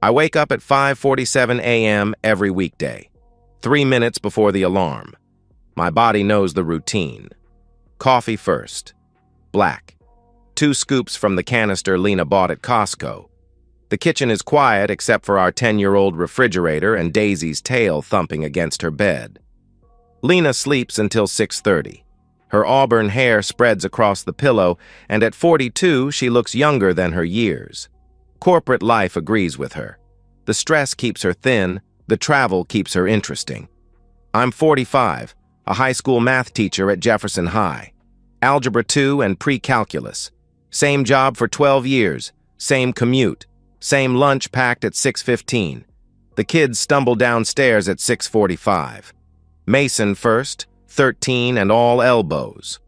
I wake up at 5:47 a.m. every weekday, 3 minutes before the alarm. My body knows the routine. Coffee first. Black. 2 scoops from the canister Lena bought at Costco. The kitchen is quiet except for our 10-year-old refrigerator and Daisy's tail thumping against her bed. Lena sleeps until 6:30. Her auburn hair spreads across the pillow, and at 42, she looks younger than her years. Corporate life agrees with her. The stress keeps her thin, the travel keeps her interesting. I'm 45, a high school math teacher at Jefferson High. Algebra 2 and pre-calculus. Same job for 12 years, same commute, same lunch packed at 6:15. The kids stumble downstairs at 6:45. Mason first, 13 and all elbows.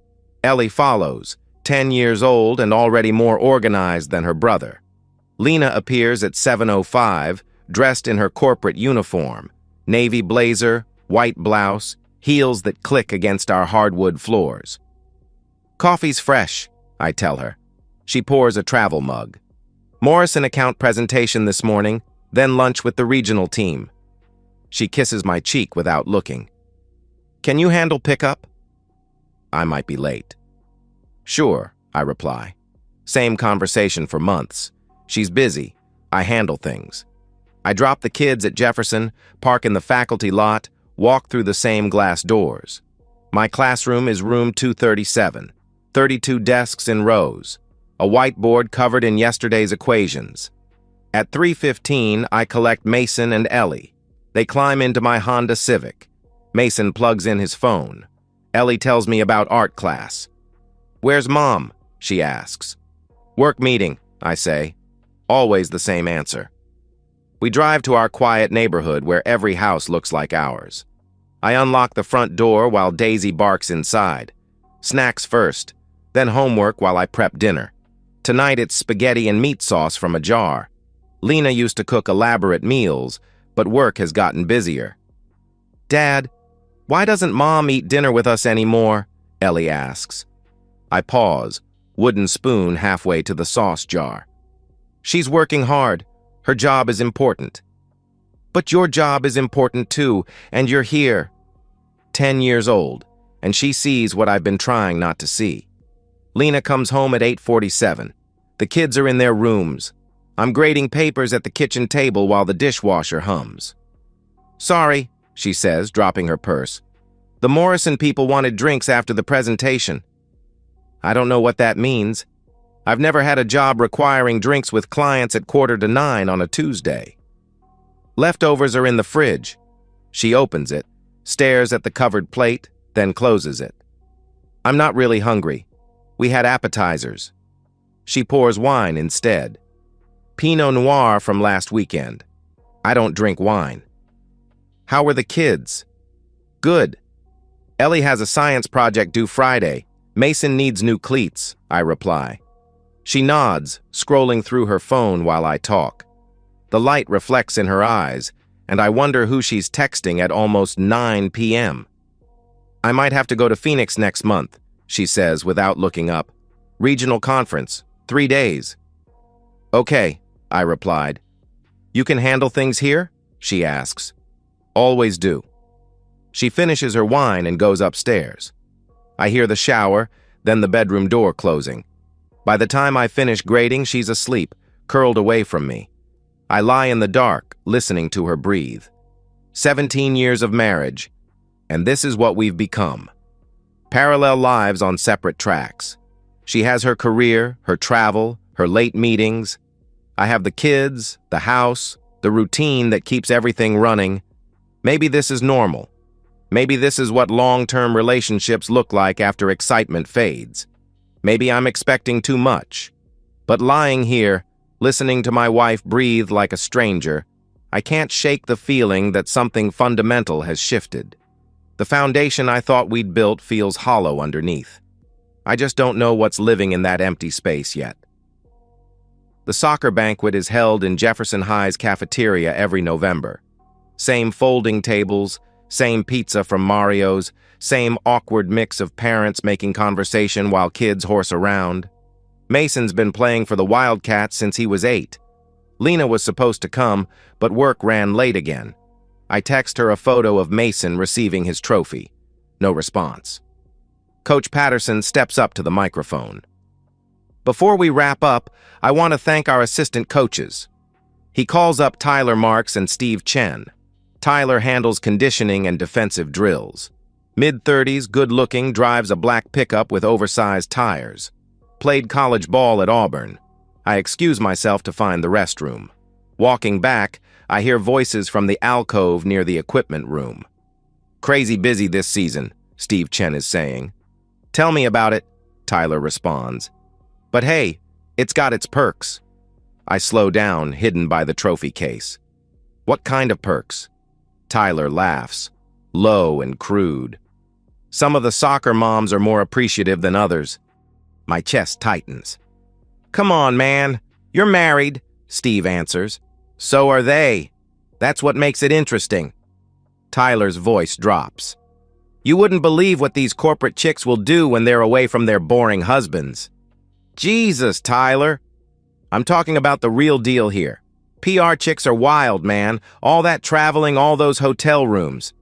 Ellie follows, 10 years old and already more organized than her brother. Lena appears at 7:05, dressed in her corporate uniform, navy blazer, white blouse, heels that click against our hardwood floors. Coffee's fresh, I tell her. She pours a travel mug. Morrison account presentation this morning, then lunch with the regional team. She kisses my cheek without looking. Can you handle pickup? I might be late. Sure, I reply. Same conversation for months. She's busy. I handle things. I drop the kids at Jefferson, park in the faculty lot, walk through the same glass doors. My classroom is room 237, 32 desks in rows, a whiteboard covered in yesterday's equations. At 3:15, I collect Mason and Ellie. They climb into my Honda Civic. Mason plugs in his phone. Ellie tells me about art class. Where's Mom? She asks. Work meeting, I say. Always the same answer. We drive to our quiet neighborhood where every house looks like ours. I unlock the front door while Daisy barks inside. Snacks first, then homework while I prep dinner. Tonight it's spaghetti and meat sauce from a jar. Lena used to cook elaborate meals, but work has gotten busier. Dad, why doesn't Mom eat dinner with us anymore? Ellie asks. I pause, wooden spoon halfway to the sauce jar. She's working hard. Her job is important. But your job is important too, and you're here. 10 years old, and she sees what I've been trying not to see. Lena comes home at 8:47. The kids are in their rooms. I'm grading papers at the kitchen table while the dishwasher hums. Sorry, she says, dropping her purse. The Morrison people wanted drinks after the presentation. I don't know what that means. I've never had a job requiring drinks with clients at 8:45 on a Tuesday. Leftovers are in the fridge. She opens it, stares at the covered plate, then closes it. I'm not really hungry. We had appetizers. She pours wine instead. Pinot Noir from last weekend. I don't drink wine. How were the kids? Good. Ellie has a science project due Friday. Mason needs new cleats, I reply. She nods, scrolling through her phone while I talk. The light reflects in her eyes, and I wonder who she's texting at almost 9 p.m. I might have to go to Phoenix next month, she says without looking up. Regional conference, 3 days. Okay, I replied. You can handle things here? She asks. Always do. She finishes her wine and goes upstairs. I hear the shower, then the bedroom door closing. By the time I finish grading, she's asleep, curled away from me. I lie in the dark, listening to her breathe. 17 years of marriage, and this is what we've become. Parallel lives on separate tracks. She has her career, her travel, her late meetings. I have the kids, the house, the routine that keeps everything running. Maybe this is normal. Maybe this is what long-term relationships look like after excitement fades. Maybe I'm expecting too much. But lying here, listening to my wife breathe like a stranger, I can't shake the feeling that something fundamental has shifted. The foundation I thought we'd built feels hollow underneath. I just don't know what's living in that empty space yet. The soccer banquet is held in Jefferson High's cafeteria every November. Same folding tables, same pizza from Mario's, same awkward mix of parents making conversation while kids horse around. Mason's been playing for the Wildcats since he was 8. Lena was supposed to come, but work ran late again. I text her a photo of Mason receiving his trophy. No response. Coach Patterson steps up to the microphone. Before we wrap up, I want to thank our assistant coaches. He calls up Tyler Marks and Steve Chen. Tyler handles conditioning and defensive drills. Mid-30s, good-looking, drives a black pickup with oversized tires. Played college ball at Auburn. I excuse myself to find the restroom. Walking back, I hear voices from the alcove near the equipment room. Crazy busy this season, Steve Chen is saying. Tell me about it, Tyler responds. But hey, it's got its perks. I slow down, hidden by the trophy case. What kind of perks? Tyler laughs, low and crude. Some of the soccer moms are more appreciative than others. My chest tightens. Come on, man. You're married, Steve answers. So are they. That's what makes it interesting. Tyler's voice drops. You wouldn't believe what these corporate chicks will do when they're away from their boring husbands. Jesus, Tyler. I'm talking about the real deal here. PR chicks are wild, man. All that traveling, all those hotel rooms.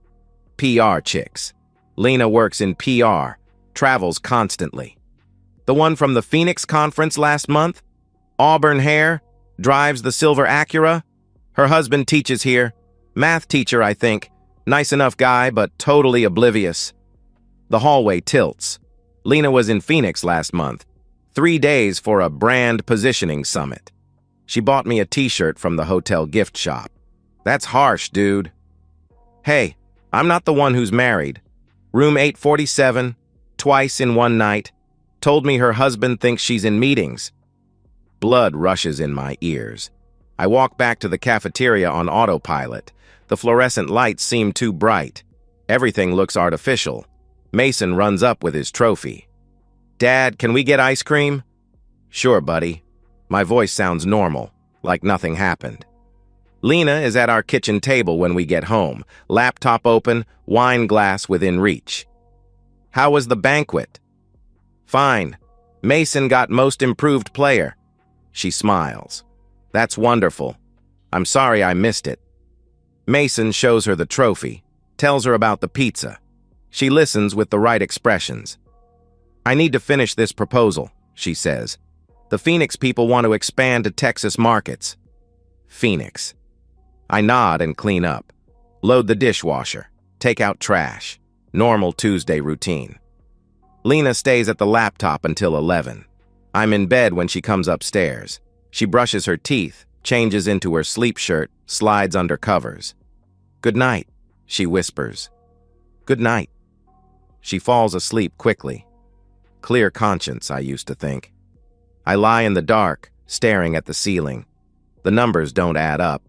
PR chicks. Lena works in PR, travels constantly. The one from the Phoenix conference last month? Auburn hair, drives the silver Acura. Her husband teaches here. Math teacher, I think. Nice enough guy, but totally oblivious. The hallway tilts. Lena was in Phoenix last month. 3 days for a brand positioning summit. She bought me a t-shirt from the hotel gift shop. That's harsh, dude. Hey, I'm not the one who's married. Room 847, twice in one night. Told me her husband thinks she's in meetings. Blood rushes in my ears. I walk back to the cafeteria on autopilot. The fluorescent lights seem too bright. Everything looks artificial. Mason runs up with his trophy. Dad, can we get ice cream? Sure, buddy. My voice sounds normal, like nothing happened. Lena is at our kitchen table when we get home, laptop open, wine glass within reach. How was the banquet? Fine. Mason got most improved player. She smiles. That's wonderful. I'm sorry I missed it. Mason shows her the trophy, tells her about the pizza. She listens with the right expressions. I need to finish this proposal, she says. The Phoenix people want to expand to Texas markets. Phoenix. I nod and clean up. Load the dishwasher. Take out trash. Normal Tuesday routine. Lena stays at the laptop until 11. I'm in bed when she comes upstairs. She brushes her teeth, changes into her sleep shirt, slides under covers. Good night, she whispers. Good night. She falls asleep quickly. Clear conscience, I used to think. I lie in the dark, staring at the ceiling. The numbers don't add up.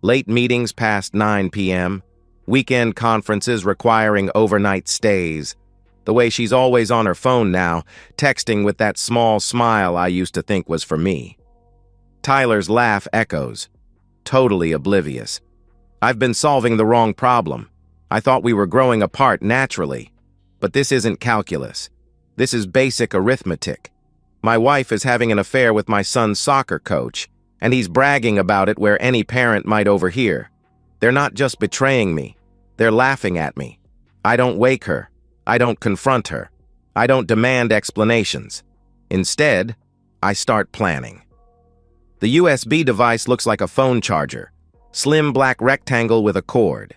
Late meetings past 9 p.m., weekend conferences requiring overnight stays. The way she's always on her phone now, texting with that small smile I used to think was for me. Tyler's laugh echoes. Totally oblivious. I've been solving the wrong problem. I thought we were growing apart naturally. But this isn't calculus. This is basic arithmetic. My wife is having an affair with my son's soccer coach, and he's bragging about it where any parent might overhear. They're not just betraying me. They're laughing at me. I don't wake her. I don't confront her. I don't demand explanations. Instead, I start planning. The USB device looks like a phone charger. Slim black rectangle with a cord.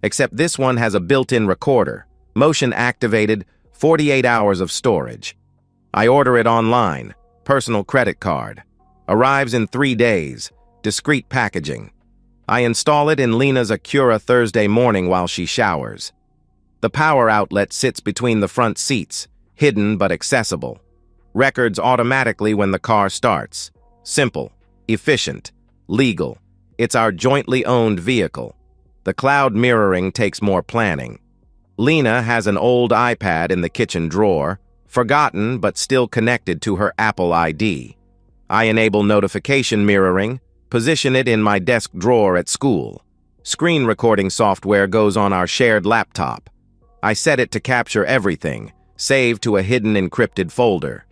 Except this one has a built-in recorder. Motion activated, 48 hours of storage. I order it online. Personal credit card. Arrives in 3 days. Discreet packaging. I install it in Lena's Acura Thursday morning while she showers. The power outlet sits between the front seats, hidden but accessible. Records automatically when the car starts. Simple, efficient, legal. It's our jointly owned vehicle. The cloud mirroring takes more planning. Lena has an old iPad in the kitchen drawer, forgotten but still connected to her Apple ID. I enable notification mirroring, position it in my desk drawer at school. Screen recording software goes on our shared laptop. I set it to capture everything, save to a hidden encrypted folder.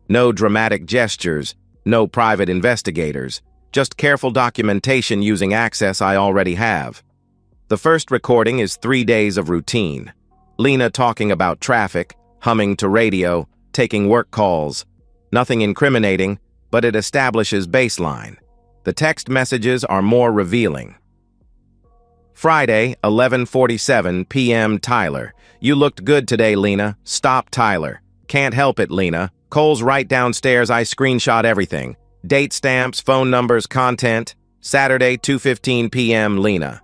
No dramatic gestures, no private investigators, Just careful documentation using access I already have. The first recording is 3 days of routine. Lena talking about traffic, humming to radio, taking work calls. Nothing incriminating, but it establishes baseline. The text messages are more revealing. Friday, 11:47 p.m. Tyler. You looked good today, Lena. Stop, Tyler. Can't help it, Lena. Cole's right downstairs. I screenshot everything. Date stamps, phone numbers, content. Saturday, 2:15 p.m. Lena.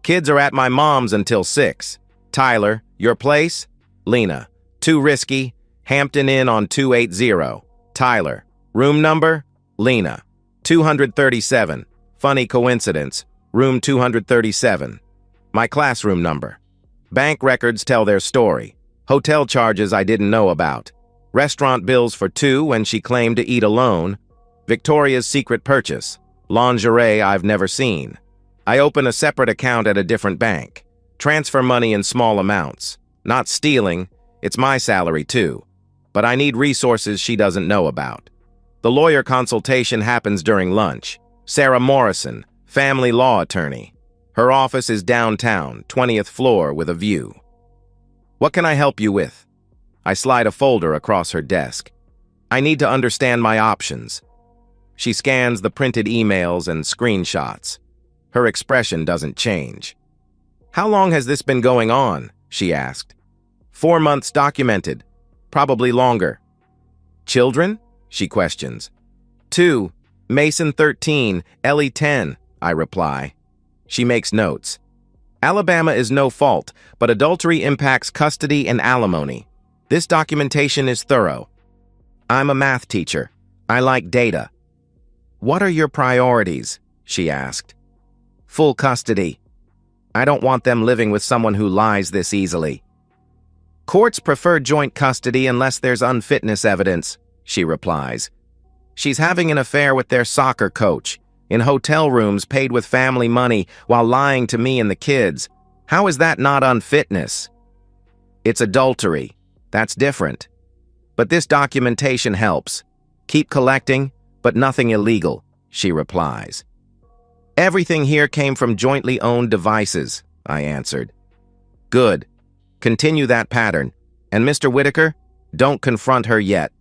Kids are at my mom's until 6. Tyler, your place? Lena. Too risky. Hampton Inn on 280. Tyler. Room number? Lena. 237. Funny coincidence. Room 237. My classroom number. Bank records tell their story. Hotel charges I didn't know about. Restaurant bills for 2 when she claimed to eat alone. Victoria's Secret purchase. Lingerie I've never seen. I open a separate account at a different bank. Transfer money in small amounts. Not stealing. It's my salary too. But I need resources she doesn't know about. The lawyer consultation happens during lunch. Sarah Morrison, family law attorney. Her office is downtown, 20th floor with a view. What can I help you with? I slide a folder across her desk. I need to understand my options. She scans the printed emails and screenshots. Her expression doesn't change. How long has this been going on? She asked. 4 months documented. Probably longer. Children? She questions. 2. Mason 13, Ellie 10, I reply. She makes notes. Alabama is no fault, but adultery impacts custody and alimony. This documentation is thorough. I'm a math teacher. I like data. What are your priorities? She asked. Full custody. I don't want them living with someone who lies this easily. Courts prefer joint custody unless there's unfitness evidence, she replies. She's having an affair with their soccer coach, in hotel rooms paid with family money while lying to me and the kids. How is that not unfitness? It's adultery. That's different. But this documentation helps. Keep collecting, but nothing illegal, she replies. Everything here came from jointly owned devices, I answered. Good. Continue that pattern. And Mr. Whitaker, don't confront her yet.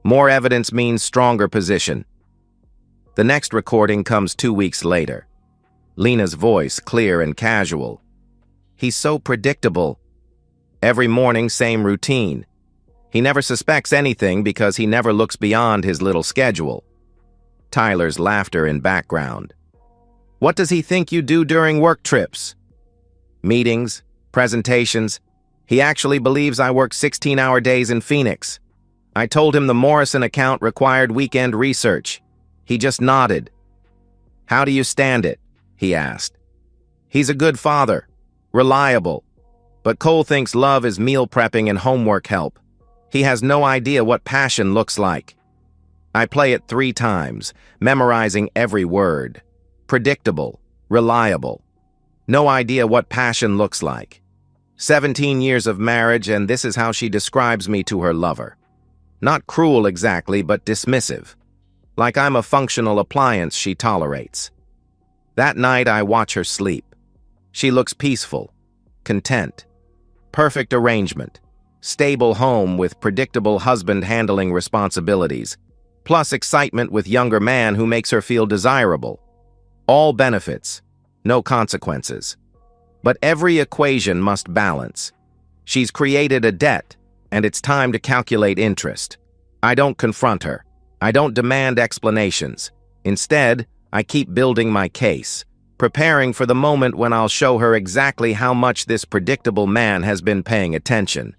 More evidence means stronger position. The next recording comes 2 weeks later. Lena's voice clear and casual. He's so predictable. Every morning, same routine. He never suspects anything because he never looks beyond his little schedule. Tyler's laughter in background. What does he think you do during work trips? Meetings, presentations. He actually believes I work 16-hour days in Phoenix. I told him the Morrison account required weekend research. He just nodded. How do you stand it? He asked. He's a good father, reliable. But Cole thinks love is meal prepping and homework help. He has no idea what passion looks like. I play it 3 times, memorizing every word. Predictable, reliable. No idea what passion looks like. 17 years of marriage, and this is how she describes me to her lover. Not cruel exactly, but dismissive. Like I'm a functional appliance she tolerates. That night I watch her sleep. She looks peaceful, content. Perfect arrangement. Stable home with predictable husband handling responsibilities. Plus excitement with younger man who makes her feel desirable. All benefits, no consequences. But every equation must balance. She's created a debt, and it's time to calculate interest. I don't confront her. I don't demand explanations. Instead, I keep building my case, preparing for the moment when I'll show her exactly how much this predictable man has been paying attention.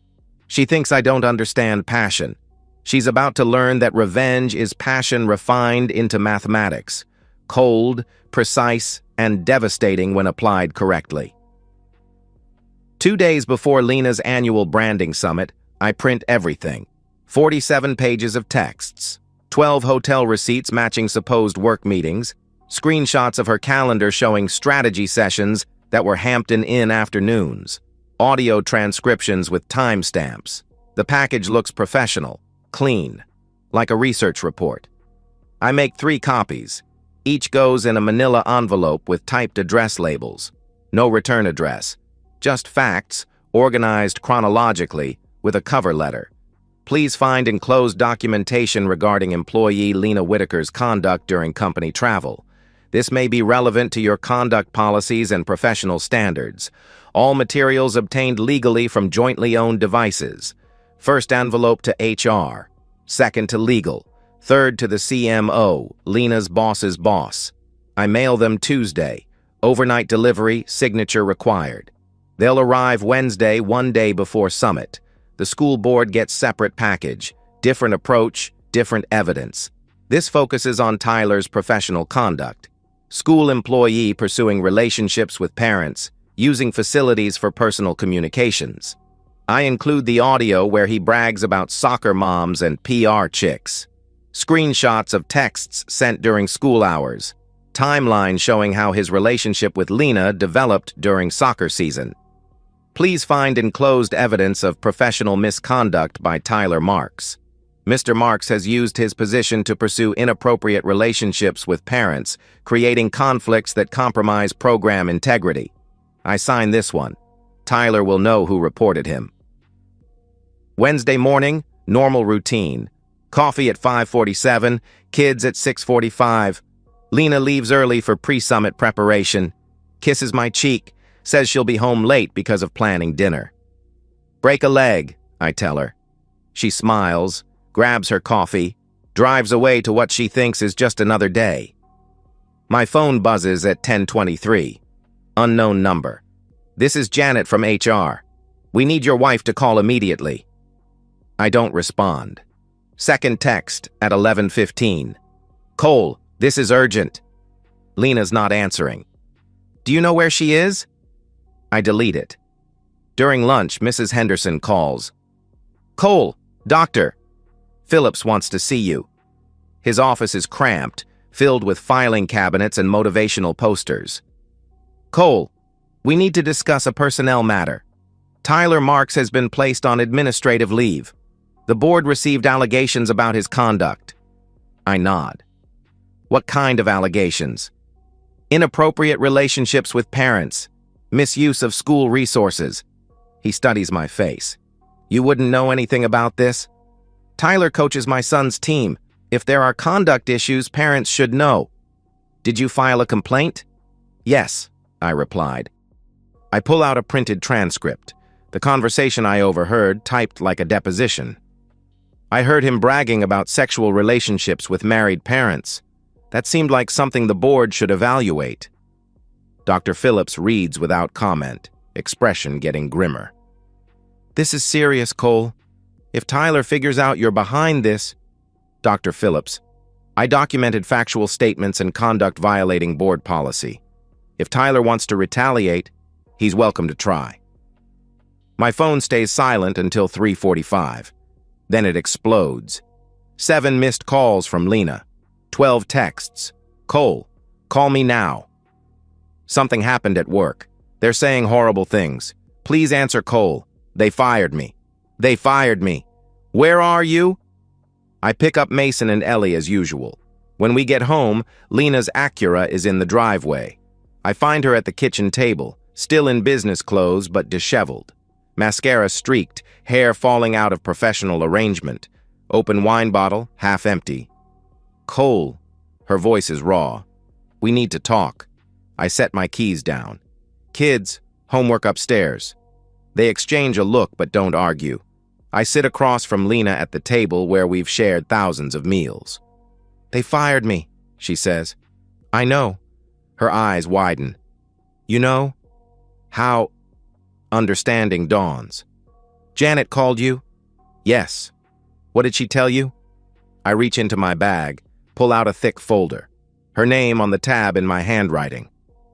She thinks I don't understand passion. She's about to learn that revenge is passion refined into mathematics. Cold, precise, and devastating when applied correctly. 2 days before Lena's annual branding summit, I print everything. 47 pages of texts, 12 hotel receipts matching supposed work meetings, screenshots of her calendar showing strategy sessions that were Hampton Inn afternoons, audio transcriptions with timestamps. The package looks professional, clean, like a research report. I make 3 copies, Each goes in a manila envelope with typed address labels. No return address. Just facts, organized chronologically, with a cover letter. Please find enclosed documentation regarding employee Lena Whitaker's conduct during company travel. This may be relevant to your conduct policies and professional standards. All materials obtained legally from jointly owned devices. First envelope to HR. Second to legal. Third to the CMO, Lena's boss's boss. I mail them Tuesday. Overnight delivery, signature required. They'll arrive Wednesday, one day before summit. The school board gets separate package. Different approach, different evidence. This focuses on Tyler's professional conduct. School employee pursuing relationships with parents, using facilities for personal communications. I include the audio where he brags about soccer moms and PR chicks. Screenshots of texts sent during school hours. Timeline showing how his relationship with Lena developed during soccer season. Please find enclosed evidence of professional misconduct by Tyler Marks. Mr. Marks has used his position to pursue inappropriate relationships with parents, creating conflicts that compromise program integrity. I sign this one. Tyler will know who reported him. Wednesday morning, normal routine. Coffee at 5:47, kids at 6:45. Lena leaves early for pre-summit preparation. Kisses my cheek, says she'll be home late because of planning dinner. Break a leg, I tell her. She smiles, grabs her coffee, drives away to what she thinks is just another day. My phone buzzes at 10:23. Unknown number. This is Janet from HR. We need your wife to call immediately. I don't respond. Second text at 11:15. Cole, this is urgent. Lena's not answering. Do you know where she is? I delete it. During lunch, Mrs. Henderson calls. Cole, doctor. Phillips wants to see you. His office is cramped, filled with filing cabinets and motivational posters. Cole, we need to discuss a personnel matter. Tyler Marks has been placed on administrative leave. The board received allegations about his conduct. I nod. What kind of allegations? Inappropriate relationships with parents. Misuse of school resources. He studies my face. You wouldn't know anything about this? Tyler coaches my son's team. If there are conduct issues, parents should know. Did you file a complaint? Yes, I replied. I pull out a printed transcript. The conversation I overheard, typed like a deposition. I heard him bragging about sexual relationships with married parents. That seemed like something the board should evaluate. Dr. Phillips reads without comment, expression getting grimmer. This is serious, Cole. If Tyler figures out you're behind this... Dr. Phillips, I documented factual statements and conduct violating board policy. If Tyler wants to retaliate, he's welcome to try. My phone stays silent until 3:45. Then it explodes. 7 missed calls from Lena. 12 texts. Cole, call me now. Something happened at work. They're saying horrible things. Please answer Cole. They fired me. They fired me. Where are you? I pick up Mason and Ellie as usual. When we get home, Lena's Acura is in the driveway. I find her at the kitchen table, still in business clothes but disheveled. Mascara streaked, hair falling out of professional arrangement. Open wine bottle, half empty. Cole. Her voice is raw. We need to talk. I set my keys down. Kids, homework upstairs. They exchange a look but don't argue. I sit across from Lena at the table where we've shared thousands of meals. They fired me, she says. I know. Her eyes widen. You know? How? Understanding dawns. Janet called you? Yes. What did she tell you? I reach into my bag, pull out a thick folder. Her name on the tab in my handwriting.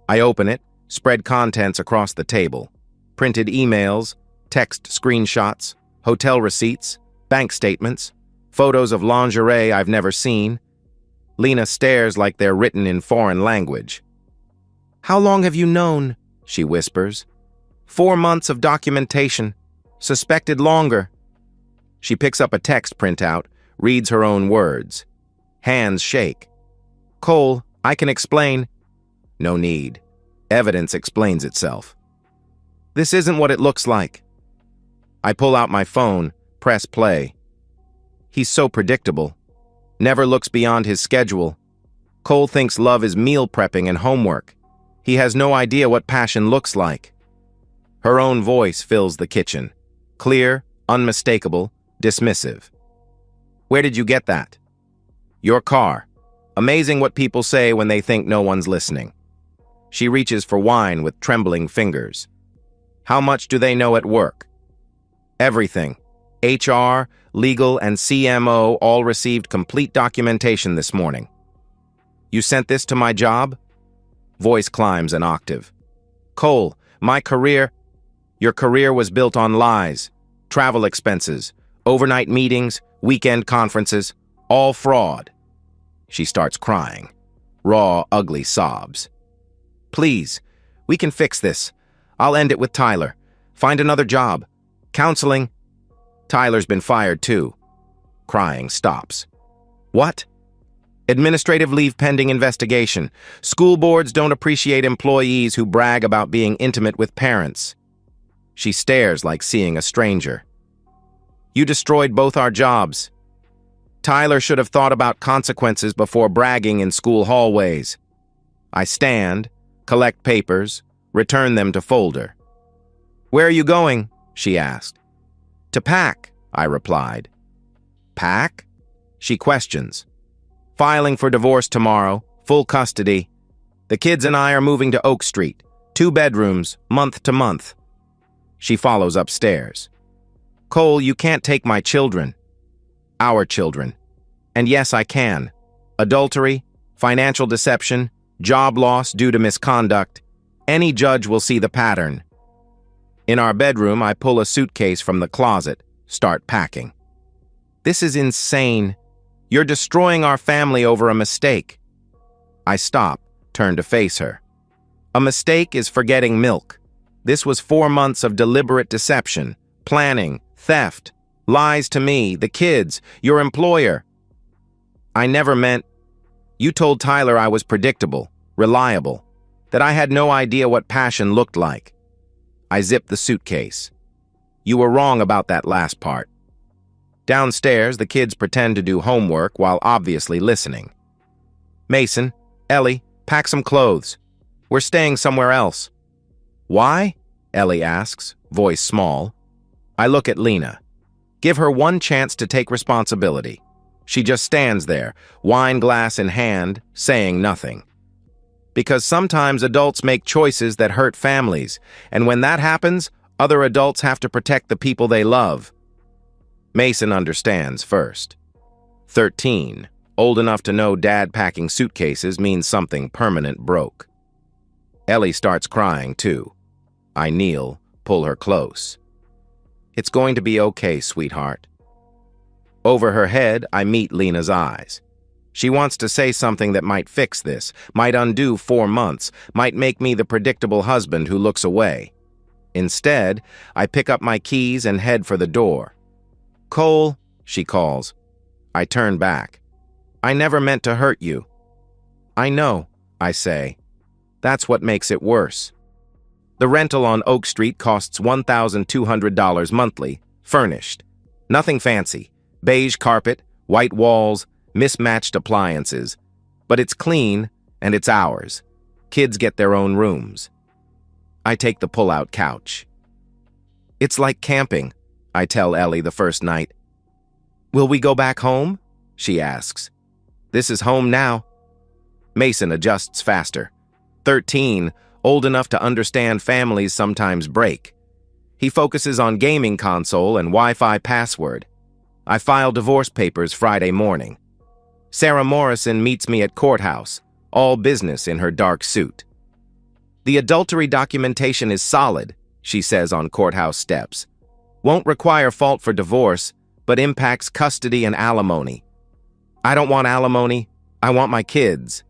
I open it, spread contents across the table. Printed emails, text screenshots, hotel receipts, bank statements, photos of lingerie I've never seen. Lena stares like they're written in foreign language. How long have you known? She whispers. 4 months of documentation. Suspected longer. She picks up a text printout, reads her own words. Hands shake. Cole, I can explain. No need. Evidence explains itself. This isn't what it looks like. I pull out my phone, press play. He's so predictable. Never looks beyond his schedule. Cole thinks love is meal prepping and homework. He has no idea what passion looks like. Her own voice fills the kitchen. Clear, unmistakable, dismissive. Where did you get that? Your car. Amazing what people say when they think no one's listening. She reaches for wine with trembling fingers. How much do they know at work? Everything. HR, legal, and CMO all received complete documentation this morning. You sent this to my job? Voice climbs an octave. Cole, my career... Your career was built on lies, travel expenses, overnight meetings, weekend conferences, all fraud. She starts crying. Raw, ugly sobs. Please, we can fix this. I'll end it with Tyler. Find another job. Counseling. Tyler's been fired too. Crying stops. What? Administrative leave pending investigation. School boards don't appreciate employees who brag about being intimate with parents. She stares like seeing a stranger. You destroyed both our jobs. Tyler should have thought about consequences before bragging in school hallways. I stand, collect papers, return them to folder. Where are you going? She asked. To pack, I replied. Pack? She questions. Filing for divorce tomorrow, full custody. The kids and I are moving to Oak Street, 2 bedrooms, month to month. She follows upstairs. Cole, you can't take my children. Our children. And yes, I can. Adultery, financial deception, job loss due to misconduct. Any judge will see the pattern. In our bedroom, I pull a suitcase from the closet, start packing. This is insane. You're destroying our family over a mistake. I stop, turn to face her. A mistake is forgetting milk. This was 4 months of deliberate deception, planning, theft, lies to me, the kids, your employer. I never meant... You told Tyler I was predictable, reliable, that I had no idea what passion looked like. I zipped the suitcase. You were wrong about that last part. Downstairs, the kids pretend to do homework while obviously listening. Mason, Ellie, pack some clothes. We're staying somewhere else. Why? Ellie asks, voice small. I look at Lena. Give her one chance to take responsibility. She just stands there, wine glass in hand, saying nothing. Because sometimes adults make choices that hurt families, and when that happens, other adults have to protect the people they love. Mason understands first. 13, old enough to know dad packing suitcases means something permanent broke. Ellie starts crying too. I kneel, pull her close. It's going to be okay, sweetheart. Over her head, I meet Lena's eyes. She wants to say something that might fix this, might undo 4 months, might make me the predictable husband who looks away. Instead, I pick up my keys and head for the door. Cole, she calls. I turn back. I never meant to hurt you. I know, I say. That's what makes it worse. The rental on Oak Street costs $1,200 monthly, furnished. Nothing fancy. Beige carpet, white walls, mismatched appliances. But it's clean, and it's ours. Kids get their own rooms. I take the pull-out couch. It's like camping, I tell Ellie the first night. Will we go back home? She asks. This is home now. Mason adjusts faster. 13, old enough to understand families sometimes break. He focuses on gaming console and Wi-Fi password. I file divorce papers Friday morning. Sarah Morrison meets me at courthouse, all business in her dark suit. The adultery documentation is solid, she says on courthouse steps. Won't require fault for divorce, but impacts custody and alimony. I don't want alimony, I want my kids.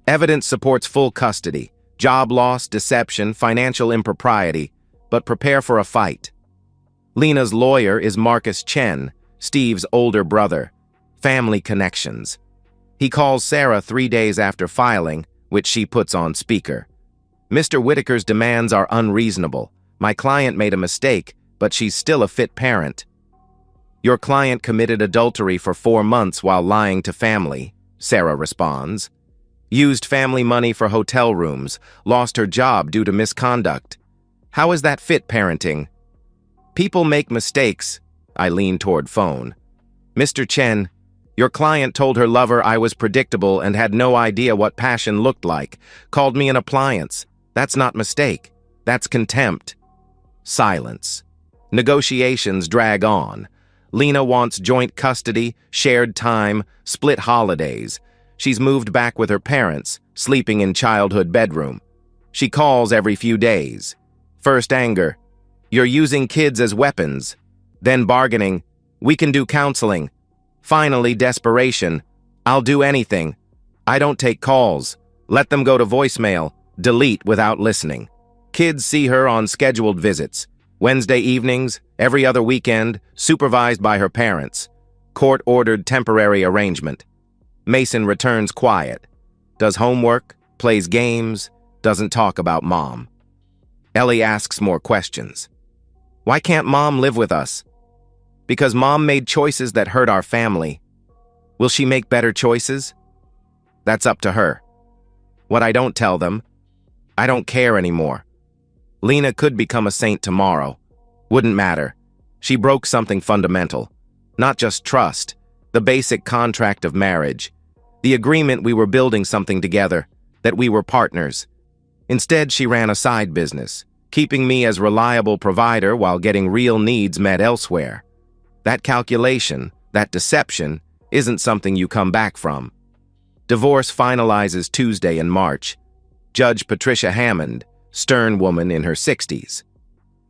Evidence supports full custody, job loss, deception, financial impropriety, but prepare for a fight. Lena's lawyer is Marcus Chen, Steve's older brother. Family connections. He calls Sarah 3 days after filing, which she puts on speaker. Mr. Whitaker's demands are unreasonable. My client made a mistake, but she's still a fit parent. Your client committed adultery for 4 months while lying to family, Sarah responds. Used family money for hotel rooms, lost her job due to misconduct. How is that fit parenting? People make mistakes. I lean toward phone. Mr. Chen, your client told her lover I was predictable and had no idea what passion looked like, called me an appliance. That's not mistake. That's contempt. Silence. Negotiations drag on. Lena wants joint custody, shared time, split holidays. She's moved back with her parents, sleeping in childhood bedroom. She calls every few days. First anger. You're using kids as weapons. Then bargaining. We can do counseling. Finally, desperation. I'll do anything. I don't take calls. Let them go to voicemail. Delete without listening. Kids see her on scheduled visits. Wednesday evenings, every other weekend, supervised by her parents. Court-ordered temporary arrangement. Mason returns quiet. Does homework, plays games, doesn't talk about mom. Ellie asks more questions. Why can't mom live with us? Because mom made choices that hurt our family. Will she make better choices? That's up to her. What I don't tell them, I don't care anymore. Lena could become a saint tomorrow. Wouldn't matter. She broke something fundamental. Not just trust, the basic contract of marriage. The agreement we were building something together, that we were partners. Instead, she ran a side business, keeping me as reliable provider while getting real needs met elsewhere. That calculation, that deception, isn't something you come back from. Divorce finalizes Tuesday in March. Judge Patricia Hammond, stern woman in her 60s.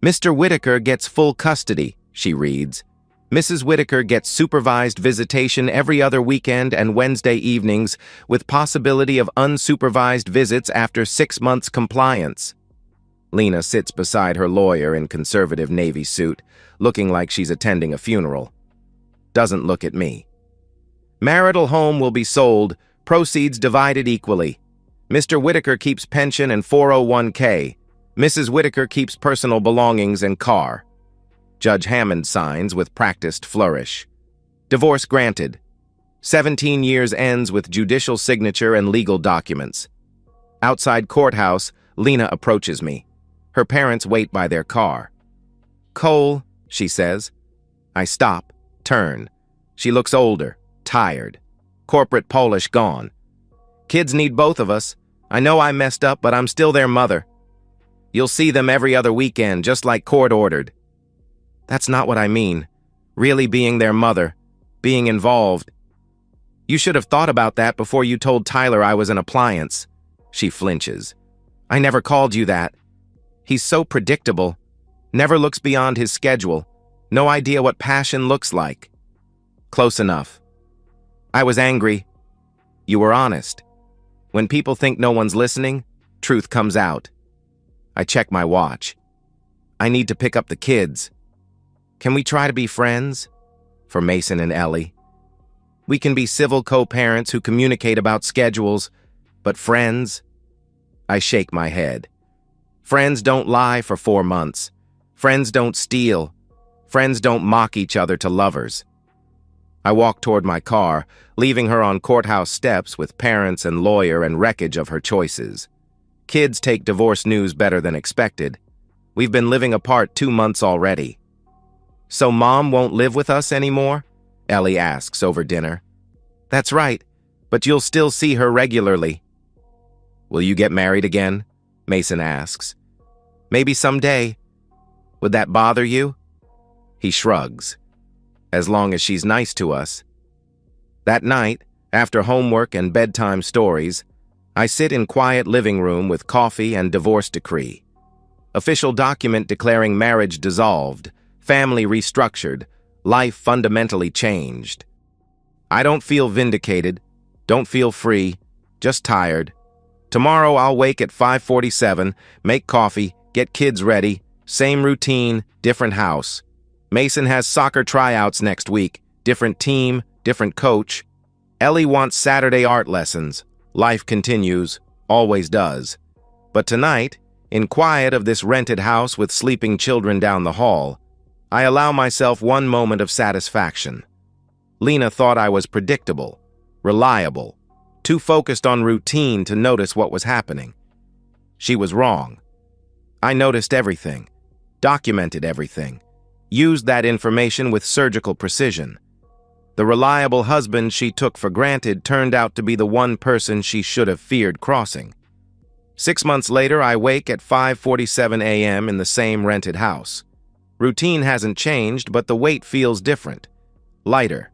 Mr. Whitaker gets full custody, she reads. Mrs. Whitaker gets supervised visitation every other weekend and Wednesday evenings with possibility of unsupervised visits after 6 months compliance. Lena sits beside her lawyer in conservative navy suit, looking like she's attending a funeral. Doesn't look at me. Marital home will be sold, proceeds divided equally. Mr. Whitaker keeps pension and 401k. Mrs. Whitaker keeps personal belongings and car. Judge Hammond signs with practiced flourish. Divorce granted. 17 years ends with judicial signature and legal documents. Outside courthouse, Lena approaches me. Her parents wait by their car. Cole, she says. I stop, turn. She looks older, tired. Corporate polish gone. Kids need both of us. I know I messed up, but I'm still their mother. You'll see them every other weekend, just like court ordered. That's not what I mean. Really being their mother. Being involved. You should have thought about that before you told Tyler I was an appliance. She flinches. I never called you that. He's so predictable. Never looks beyond his schedule. No idea what passion looks like. Close enough. I was angry. You were honest. When people think no one's listening, truth comes out. I check my watch. I need to pick up the kids. Can we try to be friends? For Mason and Ellie. We can be civil co-parents who communicate about schedules, but friends? I shake my head. Friends don't lie for 4 months. Friends don't steal. Friends don't mock each other to lovers. I walk toward my car, leaving her on courthouse steps with parents and lawyer and wreckage of her choices. Kids take divorce news better than expected. We've been living apart 2 months already. So Mom won't live with us anymore? Ellie asks over dinner. That's right, but you'll still see her regularly. Will you get married again? Mason asks. Maybe someday. Would that bother you? He shrugs. As long as she's nice to us. That night, after homework and bedtime stories, I sit in quiet living room with coffee and divorce decree. Official document declaring marriage dissolved, family restructured, life fundamentally changed. I don't feel vindicated, don't feel free, just tired. Tomorrow I'll wake at 5:47, make coffee, get kids ready, same routine, different house. Mason has soccer tryouts next week, different team, different coach. Ellie wants Saturday art lessons. Life continues, always does. But tonight, in quiet of this rented house with sleeping children down the hall, I allow myself one moment of satisfaction. Lena thought I was predictable, reliable, too focused on routine to notice what was happening. She was wrong. I noticed everything, documented everything, used that information with surgical precision. The reliable husband she took for granted turned out to be the one person she should have feared crossing. 6 months later, I wake at 5:47 a.m. in the same rented house. Routine hasn't changed, but the weight feels different, lighter.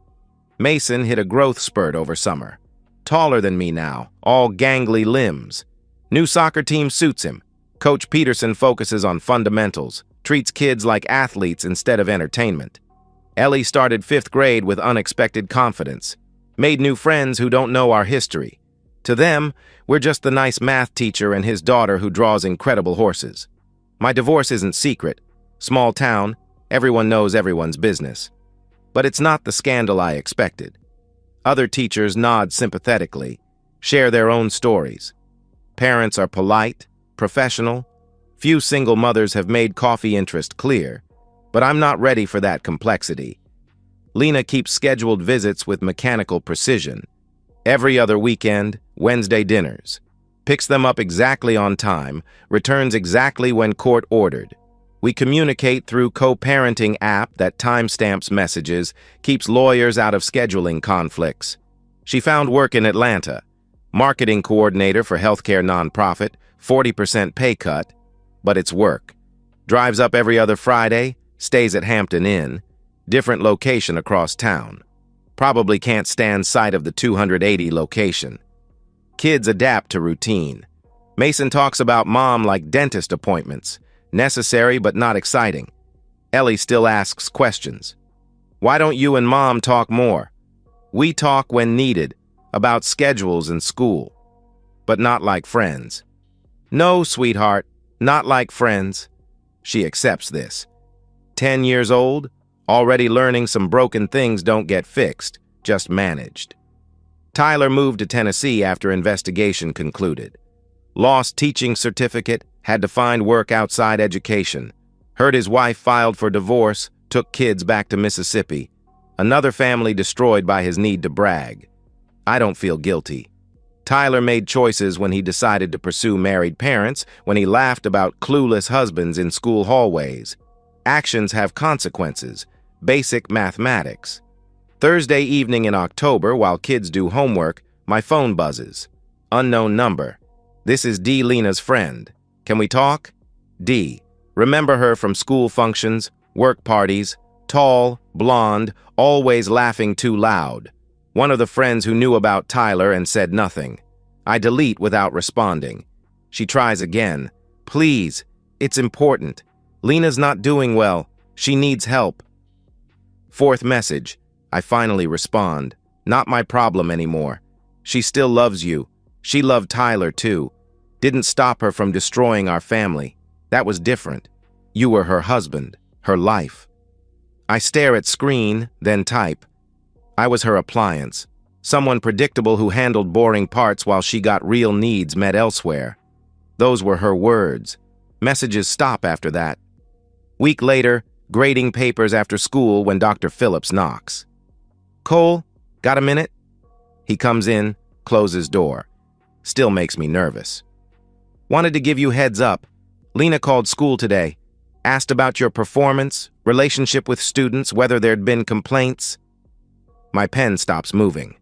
Mason hit a growth spurt over summer. Taller than me now, all gangly limbs. New soccer team suits him. Coach Peterson focuses on fundamentals, treats kids like athletes instead of entertainment. Ellie started 5th grade with unexpected confidence, made new friends who don't know our history. To them, we're just the nice math teacher and his daughter who draws incredible horses. My divorce isn't secret. Small town, everyone knows everyone's business. But it's not the scandal I expected. Other teachers nod sympathetically, share their own stories. Parents are polite, professional. Few single mothers have made coffee interest clear, but I'm not ready for that complexity. Lena keeps scheduled visits with mechanical precision. Every other weekend, Wednesday dinners. Picks them up exactly on time, returns exactly when court ordered. We communicate through co-parenting app that timestamps messages, keeps lawyers out of scheduling conflicts. She found work in Atlanta. Marketing coordinator for healthcare nonprofit, 40% pay cut, but it's work. Drives up every other Friday, stays at Hampton Inn, different location across town. Probably can't stand sight of the 280 location. Kids adapt to routine. Mason talks about mom like dentist appointments, necessary but not exciting. Ellie still asks questions. Why don't you and mom talk more? We talk when needed, about schedules and school, but not like friends. No, sweetheart, not like friends. She accepts this. 10 years old, already learning some broken things don't get fixed, just managed. Tyler moved to Tennessee after investigation concluded. Lost teaching certificate, had to find work outside education. Heard his wife filed for divorce, took kids back to Mississippi. Another family destroyed by his need to brag. I don't feel guilty. Tyler made choices when he decided to pursue married parents, when he laughed about clueless husbands in school hallways. Actions have consequences. Basic mathematics. Thursday evening in October, while kids do homework, my phone buzzes. Unknown number. This is D. Lena's friend. Can we talk? D. Remember her from school functions, work parties, tall, blonde, always laughing too loud. One of the friends who knew about Tyler and said nothing. I delete without responding. She tries again. Please, it's important. Lena's not doing well. She needs help. 4th message. I finally respond. Not my problem anymore. She still loves you. She loved Tyler too. Didn't stop her from destroying our family. That was different. You were her husband, her life. I stare at screen, then type. I was her appliance. Someone predictable who handled boring parts while she got real needs met elsewhere. Those were her words. Messages stop after that. Week later, grading papers after school when Dr. Phillips knocks. Cole, got a minute? He comes in, closes door. Still makes me nervous. Wanted to give you heads up. Lena called school today. Asked about your performance, relationship with students, whether there'd been complaints. My pen stops moving.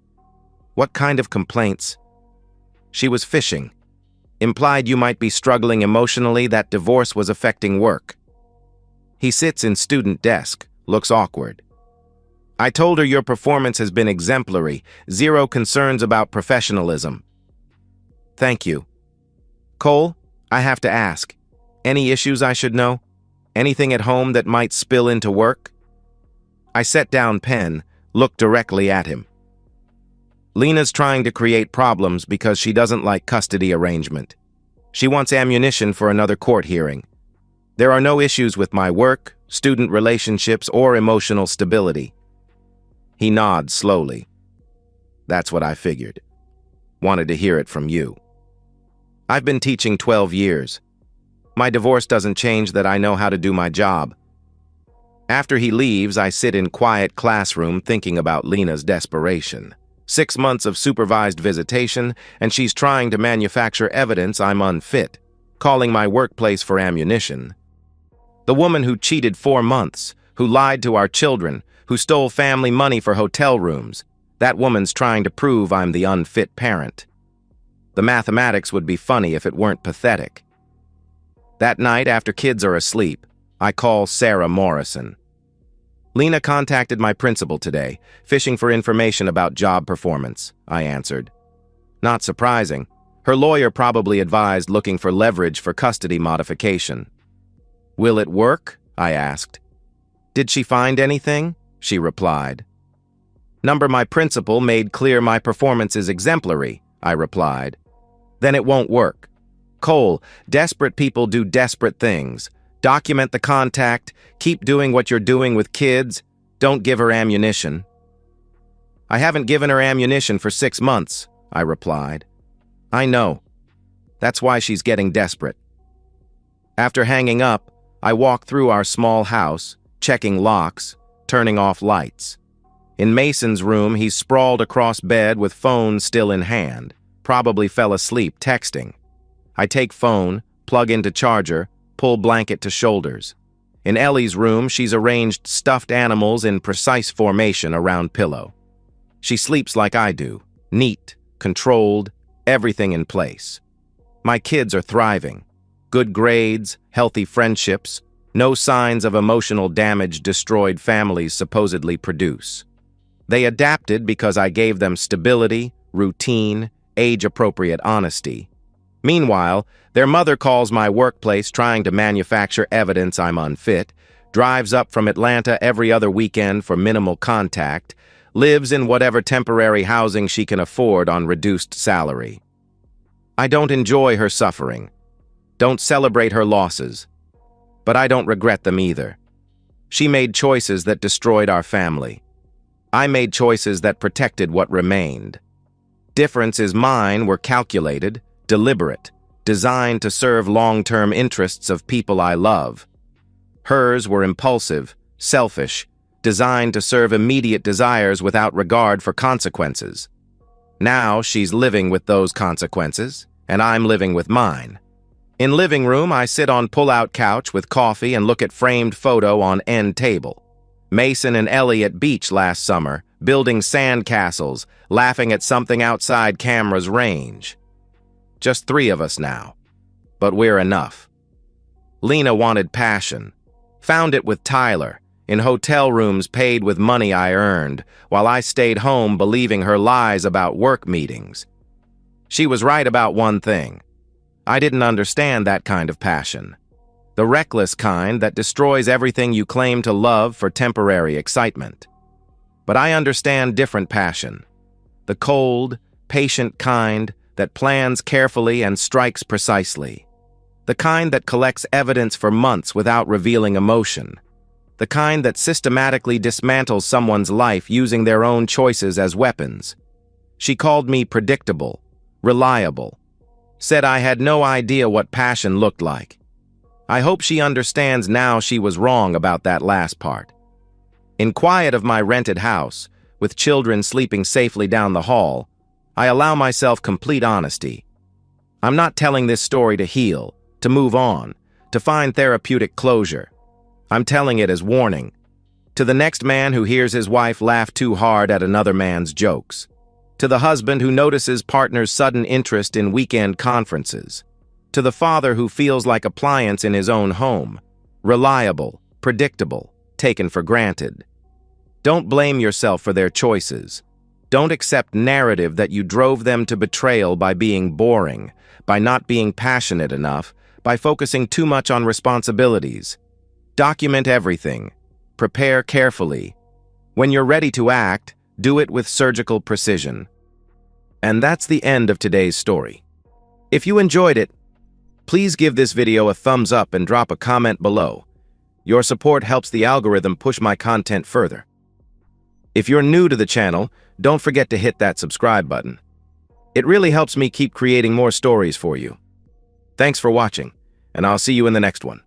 What kind of complaints? She was fishing. Implied you might be struggling emotionally, that divorce was affecting work. He sits in student desk, looks awkward. I told her your performance has been exemplary, zero concerns about professionalism. Thank you. Cole, I have to ask. Any issues I should know? Anything at home that might spill into work? I set down pen, looked directly at him. Lena's trying to create problems because she doesn't like custody arrangement. She wants ammunition for another court hearing. There are no issues with my work, student relationships, or emotional stability. He nods slowly. That's what I figured. Wanted to hear it from you. I've been teaching 12 years. My divorce doesn't change that I know how to do my job. After he leaves, I sit in quiet classroom thinking about Lena's desperation. 6 months of supervised visitation, and she's trying to manufacture evidence I'm unfit, calling my workplace for ammunition. The woman who cheated 4 months, who lied to our children, who stole family money for hotel rooms, that woman's trying to prove I'm the unfit parent. The mathematics would be funny if it weren't pathetic. That night, after kids are asleep, I call Sarah Morrison. Lena contacted my principal today, fishing for information about job performance, I answered. Not surprising. Her lawyer probably advised looking for leverage for custody modification. Will it work? I asked. Did she find anything? She replied. My principal made clear my performance is exemplary, I replied. Then it won't work. Cole, desperate people do desperate things. Document the contact, keep doing what you're doing with kids, don't give her ammunition. I haven't given her ammunition for 6 months, I replied. I know. That's why she's getting desperate. After hanging up, I walk through our small house, checking locks, turning off lights. In Mason's room, he's sprawled across bed with phone still in hand, probably fell asleep texting. I take phone, plug into charger, pull blanket to shoulders. In Ellie's room, she's arranged stuffed animals in precise formation around pillow. She sleeps like I do, neat, controlled, everything in place. My kids are thriving. Good grades, healthy friendships, no signs of emotional damage destroyed families supposedly produce. They adapted because I gave them stability, routine, age-appropriate honesty. Meanwhile, their mother calls my workplace trying to manufacture evidence I'm unfit, drives up from Atlanta every other weekend for minimal contact, lives in whatever temporary housing she can afford on reduced salary. I don't enjoy her suffering, don't celebrate her losses, but I don't regret them either. She made choices that destroyed our family. I made choices that protected what remained. Difference is mine were calculated, deliberate, designed to serve long-term interests of people I love. Hers were impulsive, selfish, designed to serve immediate desires without regard for consequences. Now she's living with those consequences, and I'm living with mine. In living room, I sit on pull-out couch with coffee and look at framed photo on end table. Mason and Ellie at beach last summer, building sand castles, laughing at something outside camera's range. Just 3 of us now, but we're enough. Lena wanted passion. Found it with Tyler, in hotel rooms paid with money I earned, while I stayed home believing her lies about work meetings. She was right about one thing. I didn't understand that kind of passion. The reckless kind that destroys everything you claim to love for temporary excitement. But I understand different passion. The cold, patient kind that plans carefully and strikes precisely. The kind that collects evidence for months without revealing emotion. The kind that systematically dismantles someone's life using their own choices as weapons. She called me predictable, reliable. Said I had no idea what passion looked like. I hope she understands now she was wrong about that last part. In quiet of my rented house, with children sleeping safely down the hall, I allow myself complete honesty. I'm not telling this story to heal, to move on, to find therapeutic closure. I'm telling it as warning. To the next man who hears his wife laugh too hard at another man's jokes. To the husband who notices partner's sudden interest in weekend conferences. To the father who feels like appliance in his own home. Reliable, predictable, taken for granted. Don't blame yourself for their choices. Don't accept narrative that you drove them to betrayal by being boring, by not being passionate enough, by focusing too much on responsibilities. Document everything. Prepare carefully. When you're ready to act, do it with surgical precision. And that's the end of today's story. If you enjoyed it, please give this video a thumbs up and drop a comment below. Your support helps the algorithm push my content further. If you're new to the channel, don't forget to hit that subscribe button. It really helps me keep creating more stories for you. Thanks for watching, and I'll see you in the next one.